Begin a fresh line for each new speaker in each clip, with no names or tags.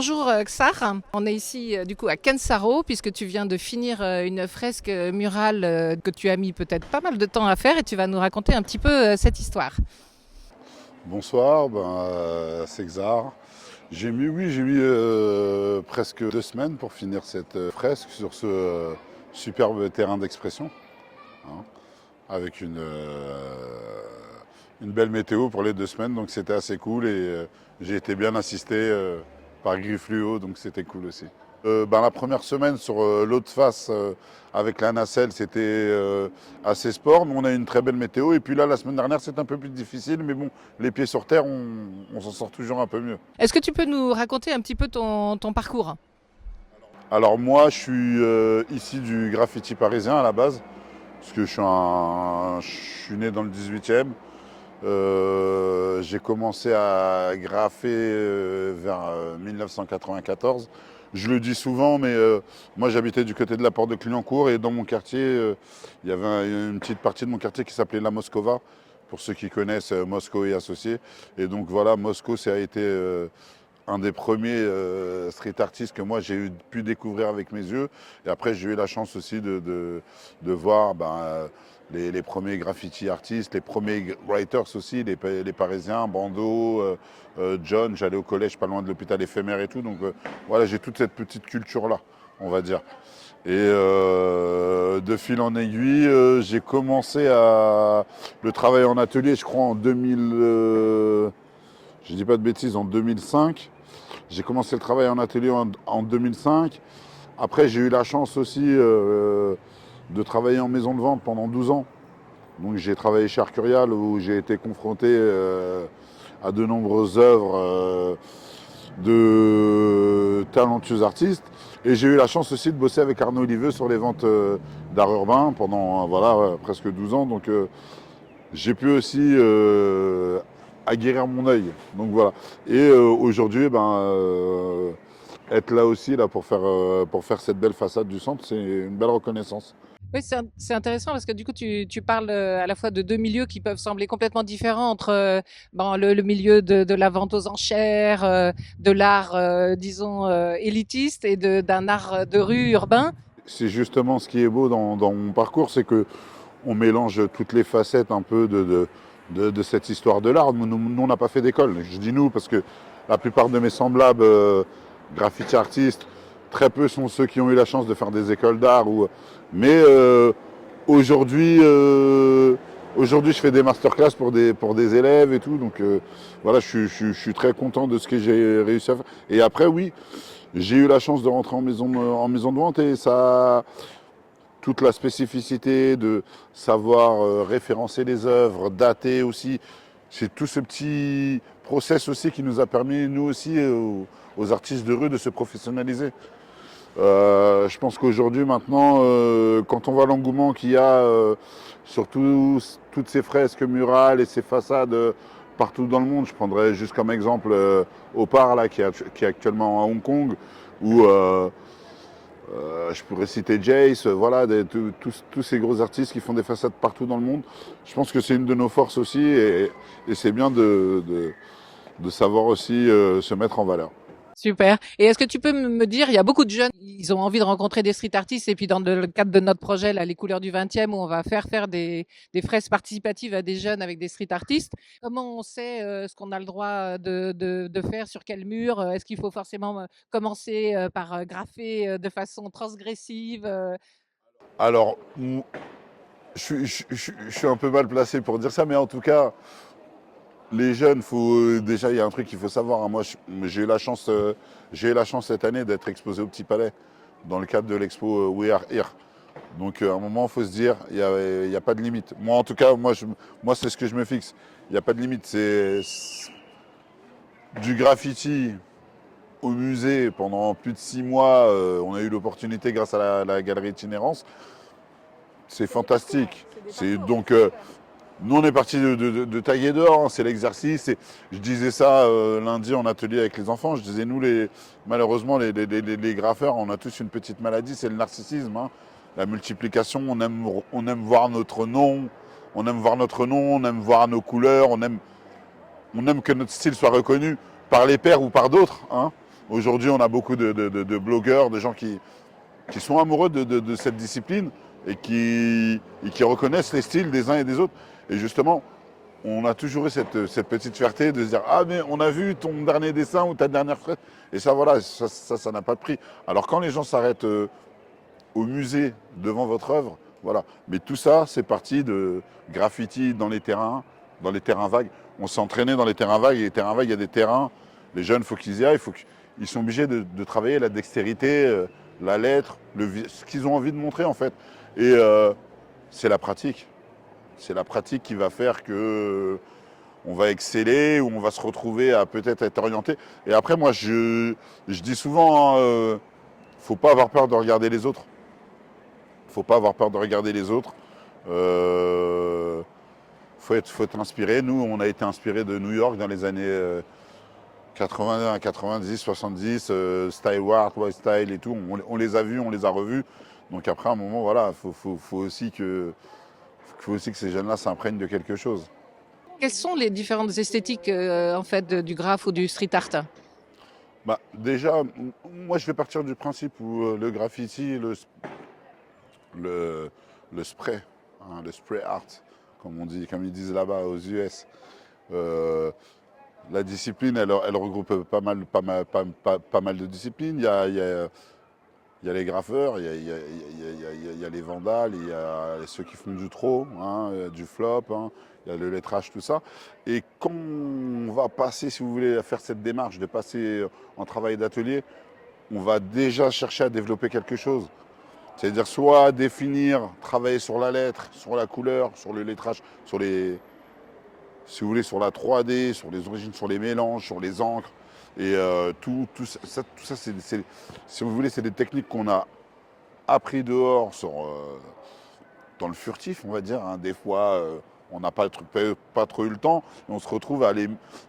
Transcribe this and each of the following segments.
Bonjour Xar, on est ici du coup à Kensaro puisque tu viens de finir une fresque murale que tu as mis peut-être pas mal de temps à faire et tu vas nous raconter un petit peu cette histoire.
Bonsoir, c'est Xar. J'ai mis presque 2 semaines pour finir cette fresque sur ce superbe terrain d'expression, hein, avec une belle météo pour les 2 semaines, donc c'était assez cool et j'ai été bien assisté par Griffluo, donc c'était cool aussi. La première semaine sur l'autre face avec la nacelle, c'était assez sport, mais on a eu une très belle météo. Et puis là, la semaine dernière, c'est un peu plus difficile, mais bon, les pieds sur terre, on s'en sort toujours un peu mieux.
Est-ce que tu peux nous raconter un petit peu ton parcours?
Alors moi, je suis ici du graffiti parisien à la base, parce que je suis né dans le 18e. J'ai commencé à graffer vers 1994. Je le dis souvent, mais moi j'habitais du côté de la porte de Clignancourt et dans mon quartier, il y avait une petite partie de mon quartier qui s'appelait La Moscova, pour ceux qui connaissent Mosco et Associés. Et donc voilà, Mosco, ça a été un des premiers street artistes que moi j'ai pu découvrir avec mes yeux. Et après, j'ai eu la chance aussi de voir les premiers graffiti artistes, les premiers writers aussi, les Parisiens, Bando, John. J'allais au collège pas loin de l'hôpital éphémère et tout. Donc voilà, j'ai toute cette petite culture-là, on va dire. Et de fil en aiguille, j'ai commencé à le travail en atelier, je crois, en 2000. Je dis pas de bêtises, en 2005. J'ai commencé le travail en atelier en 2005. Après, j'ai eu la chance aussi de travailler en maison de vente pendant 12 ans. Donc j'ai travaillé chez Arcurial où j'ai été confronté à de nombreuses œuvres de talentueux artistes. Et j'ai eu la chance aussi de bosser avec Arnaud Oliveux sur les ventes d'art urbain pendant presque 12 ans. Donc j'ai pu aussi aguerrir mon œil. Donc voilà. Et aujourd'hui, être là aussi là, pour faire cette belle façade du centre, c'est une belle reconnaissance.
Oui, c'est intéressant parce que du coup tu parles à la fois de deux milieux qui peuvent sembler complètement différents entre le milieu de la vente aux enchères, de l'art disons élitiste et d'un art de rue urbain.
C'est justement ce qui est beau dans mon parcours, c'est que on mélange toutes les facettes un peu de cette histoire de l'art. Nous, on n'a pas fait d'école. Je dis nous parce que la plupart de mes semblables graffiti artistes, très peu sont ceux qui ont eu la chance de faire des écoles d'art. Mais aujourd'hui, aujourd'hui, je fais des masterclass pour des élèves et tout. Donc voilà, je suis très content de ce que j'ai réussi à faire. Et après, oui, j'ai eu la chance de rentrer en maison de vente et ça, toute la spécificité de savoir référencer les œuvres, dater aussi. C'est tout ce petit process aussi qui nous a permis, nous aussi, aux artistes de rue, de se professionnaliser. Je pense qu'aujourd'hui, maintenant, quand on voit l'engouement qu'il y a sur toutes ces fresques murales et ces façades partout dans le monde, je prendrais juste comme exemple Opar, là, qui est actuellement à Hong Kong, où je pourrais citer Jace, voilà, tous ces gros artistes qui font des façades partout dans le monde. Je pense que c'est une de nos forces aussi et c'est bien de savoir aussi se mettre en valeur.
Super. Et est-ce que tu peux me dire, il y a beaucoup de jeunes, ils ont envie de rencontrer des street artistes et puis dans le cadre de notre projet, là, les couleurs du 20e, où on va faire des fresques participatives à des jeunes avec des street artistes, comment on sait ce qu'on a le droit de faire sur quel mur? Est-ce qu'il faut forcément commencer par graffer de façon transgressive?
Alors, je suis un peu mal placé pour dire ça, mais en tout cas, les jeunes, déjà, il y a un truc qu'il faut savoir, hein. Moi, j'ai eu la chance cette année d'être exposé au Petit Palais dans le cadre de l'expo We Are Here. Donc, à un moment, il faut se dire, il y a pas de limite. Moi, en tout cas, moi c'est ce que je me fixe. Il n'y a pas de limite. C'est du graffiti au musée pendant plus de 6 mois. On a eu l'opportunité grâce à la galerie itinérance. C'est fantastique. C'est donc nous, on est parti de tailler dehors, hein, c'est l'exercice. Je disais ça lundi en atelier avec les enfants. Je disais, nous, malheureusement, les graffeurs, on a tous une petite maladie, c'est le narcissisme, hein. La multiplication, on aime voir notre nom, on aime voir nos couleurs, on aime que notre style soit reconnu par les pairs ou par d'autres, hein. Aujourd'hui, on a beaucoup de blogueurs, de gens qui sont amoureux de cette discipline et qui reconnaissent les styles des uns et des autres. Et justement, on a toujours eu cette petite fierté de se dire ah mais on a vu ton dernier dessin ou ta dernière fresque et ça voilà ça n'a pas de prix. Alors quand les gens s'arrêtent au musée devant votre œuvre, voilà. Mais tout ça c'est parti de graffiti dans les terrains vagues. On s'est entraîné dans les terrains vagues et les terrains vagues il y a des terrains. Les jeunes faut qu'ils y aillent, ils sont obligés de travailler la dextérité, la lettre, ce qu'ils ont envie de montrer en fait. Et c'est la pratique. C'est la pratique qui va faire que on va exceller ou on va se retrouver à peut-être être orienté. Et après, moi, je dis souvent, faut pas avoir peur de regarder les autres. Faut pas avoir peur de regarder les autres. Faut être inspiré. Nous, on a été inspiré de New York dans les années 80, 90, 70, Style Ward, Wild Style et tout. On les a vus, on les a revus. Donc après, à un moment, voilà, faut aussi que ces jeunes-là s'imprègnent de quelque chose.
Quelles sont les différentes esthétiques en fait du graphe ou du street art?
Bah, déjà, moi je vais partir du principe où le graffiti, le spray, hein, le spray art, comme on dit, comme ils disent là-bas aux US, euh, la discipline, elle regroupe pas mal de disciplines. Il y a les graffeurs, il y a les vandales, il y a ceux qui font du throw, hein, du flop, hein, il y a le lettrage, tout ça. Et quand on va passer, si vous voulez, à faire cette démarche de passer en travail d'atelier, on va déjà chercher à développer quelque chose. C'est-à-dire soit définir, travailler sur la lettre, sur la couleur, sur le lettrage, si vous voulez, sur la 3D, sur les origines, sur les mélanges, sur les encres. Et tout ça si vous voulez, c'est des techniques qu'on a appris dehors dans le furtif, on va dire. Hein. Des fois, on n'a pas trop eu le temps. Et on se retrouve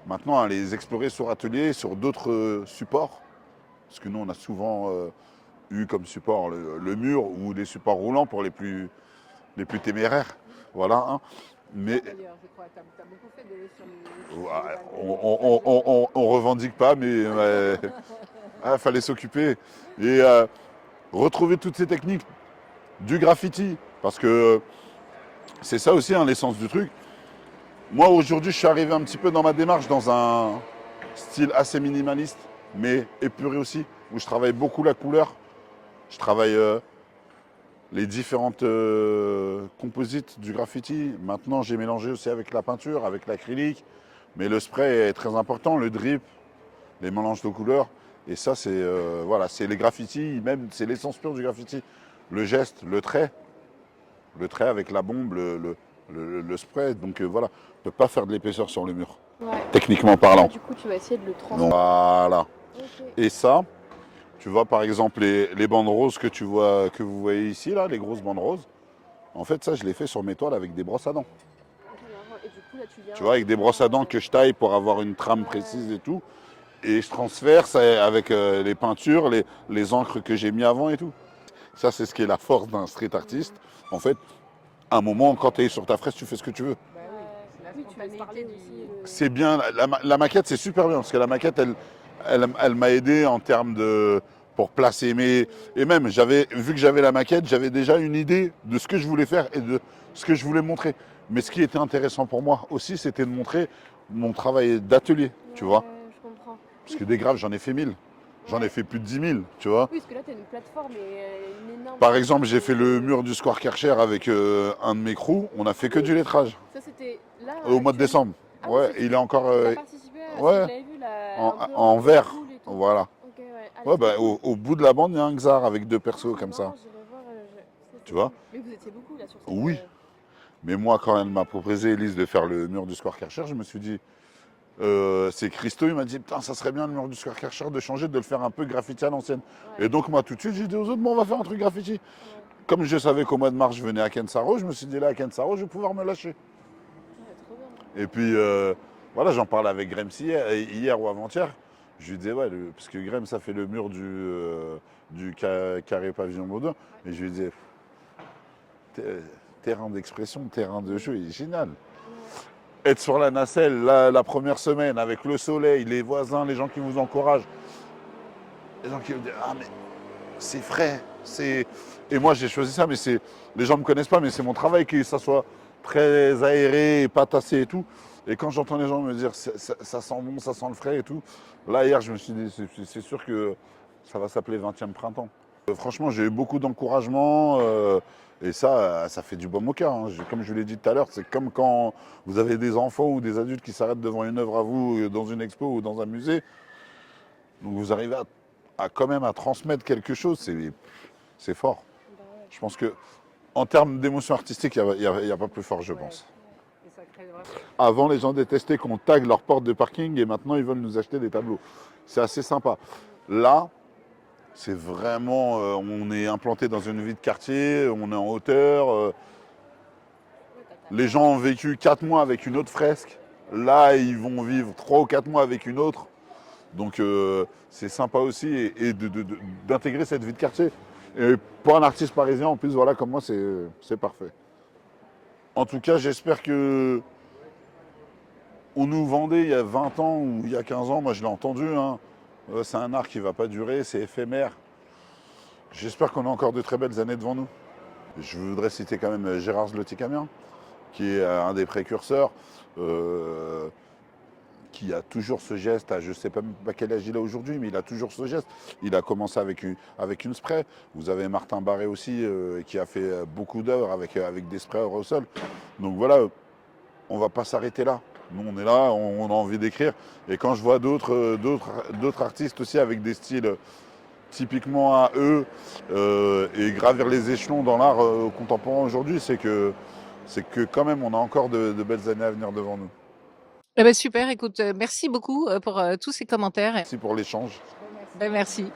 maintenant à les explorer sur atelier, sur d'autres supports. Parce que nous, on a souvent eu comme support le mur ou des supports roulants pour les plus téméraires. Voilà. Hein. Mais on revendique pas, mais fallait s'occuper. Et retrouver toutes ces techniques du graffiti, parce que c'est ça aussi hein, l'essence du truc. Moi aujourd'hui je suis arrivé un petit peu dans ma démarche dans un style assez minimaliste, mais épuré aussi, où je travaille beaucoup la couleur, je travaille les différentes composites du graffiti. Maintenant j'ai mélangé aussi avec la peinture, avec l'acrylique, mais le spray est très important, le drip, les mélanges de couleurs. Et ça, voilà, c'est les graffitis, même c'est l'essence pure du graffiti. Le geste, le trait avec la bombe, le spray. Donc voilà, on ne peut pas faire de l'épaisseur sur le mur,
Ouais.
techniquement parlant.
Du coup, tu vas essayer de le
Donc,
transformer.
voilà.
Ok.
Et ça, tu vois par exemple les bandes roses que vous voyez ici, là, les grosses bandes roses. En fait, ça, je l'ai fait sur mes toiles avec des brosses à dents.
Et du coup, là, tu viens.
Tu vois, avec des brosses à dents que je taille pour avoir une trame précise et tout. Et je transfère ça avec les peintures, les encres que j'ai mis avant et tout. Ça, c'est ce qui est la force d'un street artiste. En fait, à un moment, quand tu es sur ta fraise, tu fais ce que tu veux.
Oui, tu veux parler aussi.
C'est bien, la maquette, c'est super bien, parce que la maquette, elle m'a aidé en termes pour placer Et même, vu que j'avais la maquette, j'avais déjà une idée de ce que je voulais faire et de ce que je voulais montrer. Mais ce qui était intéressant pour moi aussi, c'était de montrer mon travail d'atelier, tu vois.
Je comprends.
Parce que des graves, j'en ai fait 1000. J'en ai fait plus de 10 000, tu vois.
Oui, parce que là, tu as une plateforme et une énorme.
Par exemple, j'ai fait le mur du Square Karcher avec un de mes crews. On a fait que du lettrage.
Ça, c'était là.
Au mois de décembre.
Ah,
ouais, il est encore
tu as participé à
ouais,
ce que j'avais vu, là,
en vert.
cool et tout.
Voilà.
Ok, ouais. Ah,
Ouais, bah,
cool.
au bout de la bande, il y a un Xar avec 2 persos comme ça.
Non, j'irai voir,
Tu vois.
Mais vous étiez beaucoup là sur cette.
Oui. Mais moi, quand elle m'a proposé, Elise, de faire le mur du Square Karcher, je me suis dit, c'est Christo, il m'a dit, putain, ça serait bien le mur du Square Karcher de changer, de le faire un peu graffiti à l'ancienne.
Ouais.
Et donc, moi, tout de suite, j'ai dit aux autres, bon, on va faire un truc graffiti.
Ouais.
Comme je savais qu'au mois de mars, je venais à Kensaro, je me suis dit, là, à Kensaro, je vais pouvoir me lâcher.
Ouais, trop bien.
Et puis, voilà, j'en parlais avec Grems hier ou avant-hier. Je lui disais, ouais, parce que Grems, ça fait le mur du carré pavillon Baudin. Et je lui disais, terrain d'expression, terrain de jeu, il est génial. Être sur la nacelle la première semaine avec le soleil, les voisins, les gens qui vous encouragent. Les gens qui me disent ah mais c'est frais, et moi j'ai choisi ça, mais les gens me connaissent pas, mais c'est mon travail que ça soit très aéré et pas tassé et tout. Et quand j'entends les gens me dire ça sent bon, ça sent le frais et tout, là hier je me suis dit c'est sûr que ça va s'appeler 20e printemps. Franchement j'ai eu beaucoup d'encouragement et ça fait du baume au cœur, hein. Comme je vous l'ai dit tout à l'heure, c'est comme quand vous avez des enfants ou des adultes qui s'arrêtent devant une œuvre à vous dans une expo ou dans un musée. Donc vous arrivez à quand même à transmettre quelque chose, c'est fort.
Bah ouais.
Je pense que en termes d'émotion artistique, il n'y a pas plus fort, je
Ouais.
pense.
Et ça crée vraiment-
Avant, les gens détestaient qu'on tague leur porte de parking et maintenant, ils veulent nous acheter des tableaux. C'est assez sympa. Là, c'est vraiment, on est implanté dans une vie de quartier, on est en hauteur.
Ouais,
Les gens ont vécu 4 mois avec une autre fresque. Là, ils vont vivre 3 ou 4 mois avec une autre. Donc c'est sympa aussi d'intégrer cette vie de quartier. Et pour un artiste parisien, en plus, voilà, comme moi, c'est parfait. En tout cas, j'espère que on nous vendait il y a 20 ans ou il y a 15 ans, moi je l'ai entendu, hein, c'est un art qui ne va pas durer, c'est éphémère. J'espère qu'on a encore de très belles années devant nous. Je voudrais citer quand même Gérard Zloty-Camien, qui est un des précurseurs. Qui a toujours ce geste, je ne sais pas quel âge il a aujourd'hui, mais il a toujours ce geste. Il a commencé avec une spray. Vous avez Martin Barré aussi, qui a fait beaucoup d'œuvres avec des sprays au sol. Donc voilà, on ne va pas s'arrêter là. Nous, on est là, on a envie d'écrire. Et quand je vois d'autres artistes aussi avec des styles typiquement à eux, et gravir les échelons dans l'art contemporain aujourd'hui, c'est que quand même, on a encore de belles années à venir devant nous.
Eh ben, super, écoute, merci beaucoup pour tous ces commentaires.
Merci pour l'échange.
Ben, merci.